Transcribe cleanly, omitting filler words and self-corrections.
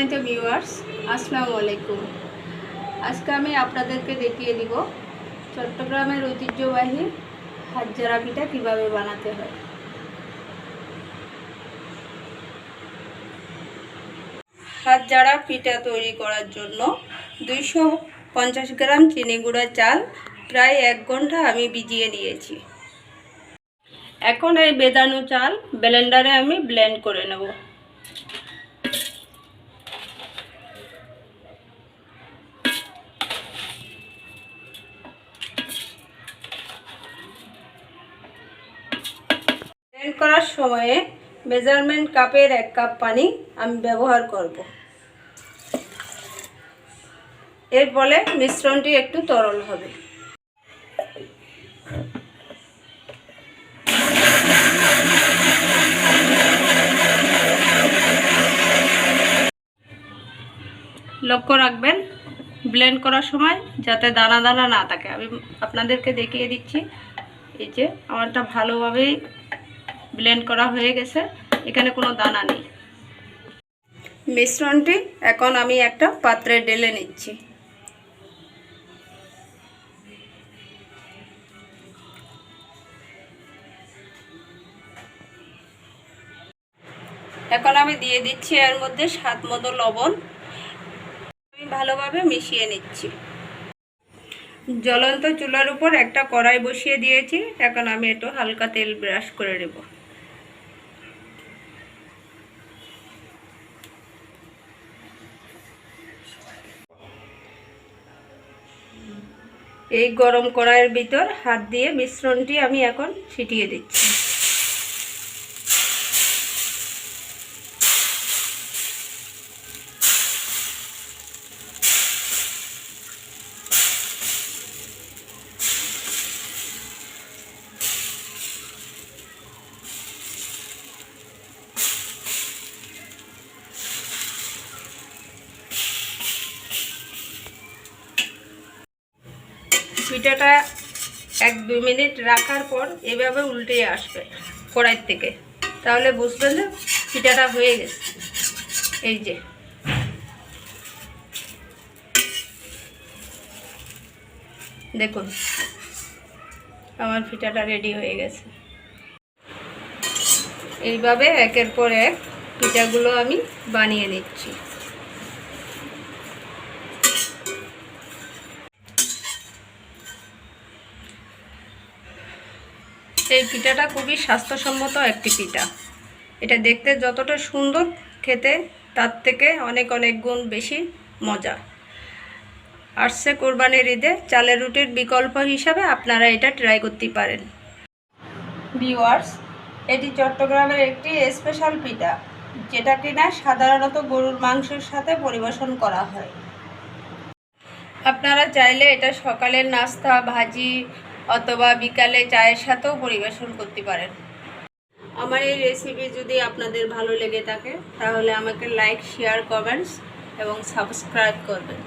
সম্মানিত ভিউয়ার্স, আসসালামু আলাইকুম। আজকে আমি আপনাদেরকে দেখিয়ে দিব চট্টগ্রামের ঐতিহ্যবাহী হাতজারা পিঠা কীভাবে বানাতে হয়। হাতজারা পিঠা তৈরি করার জন্য 250 গ্রাম চিনি গুঁড়া চাল প্রায় 1 ঘন্টা আমি ভিজিয়ে নিয়েছি। এখন এই ভেজানো চাল ব্লেন্ডারে আমি ব্লেন্ড করে নেব। ব্লেন্ড করার সময়ে মেজারমেন্ট কাপের 1 কাপ পানি আমি ব্যবহার করব। এর ফলে মিশ্রণটি একটু তরল হবে। লক্ষ্য রাখবেন ব্লেন্ড করার সময় যাতে দানা দানা না থাকে। আমি আপনাদেরকে দেখিয়ে দিচ্ছি। এই যে আমারটা ভালোভাবেই ব্লেন্ড করা হয়ে গেছে, এখানে কোনো দানা নেই। মিশ্রণটি এখন আমি একটা পাত্রে ঢেলে নিচ্ছি। এখন আমি দিয়ে দিচ্ছি এর মধ্যে স্বাদ মতো লবণ। আমি ভালোভাবে মিশিয়ে নিচ্ছি। জ্বলন্ত চুলার উপর একটা কড়াই বসিয়ে দিয়েছি। এখন আমি একটু হালকা তেল ব্রাশ করে নেব। এই গরম কড়াইয়ের ভিতর হাত দিয়ে মিশ্রণটি আমি এখন ছিটিয়ে দিচ্ছি। পিঠাটা 1-2 মিনিট রাখার পর এভাবে উল্টে আসবে কড়াই থেকে, তাহলে বুঝবেন যে পিঠাটা হয়ে গেছে। এই যে দেখুন আমার পিঠাটা রেডি হয়ে গেছে। এইভাবে একের পর এক পিঠাগুলো আমি বানিয়ে নিচ্ছি। এই পিঠাটা খুবই স্বাস্থ্যসম্মত একটি পিঠা। এটা দেখতে যতটা সুন্দর, খেতে তার থেকে অনেক অনেক গুণ বেশি মজা। আসছে কোরবানির ঈদে চালের রুটির বিকল্প হিসাবে আপনারা এটা ট্রাই করতে পারেন। ভিউয়ার্স, এটি চট্টগ্রামের একটি স্পেশাল পিঠা, যেটা কিনা সাধারণত গরুর মাংসের সাথে পরিবেশন করা হয়। আপনারা চাইলে এটা সকালের নাস্তা, ভাজি অথবা বিকালে চায়ের সাথেও পরিবেশন করতে পারেন। আমার এই রেসিপি যদি আপনাদের ভালো লেগে থাকে তাহলে আমাকে লাইক, শেয়ার, কমেন্টস এবং সাবস্ক্রাইব করবেন।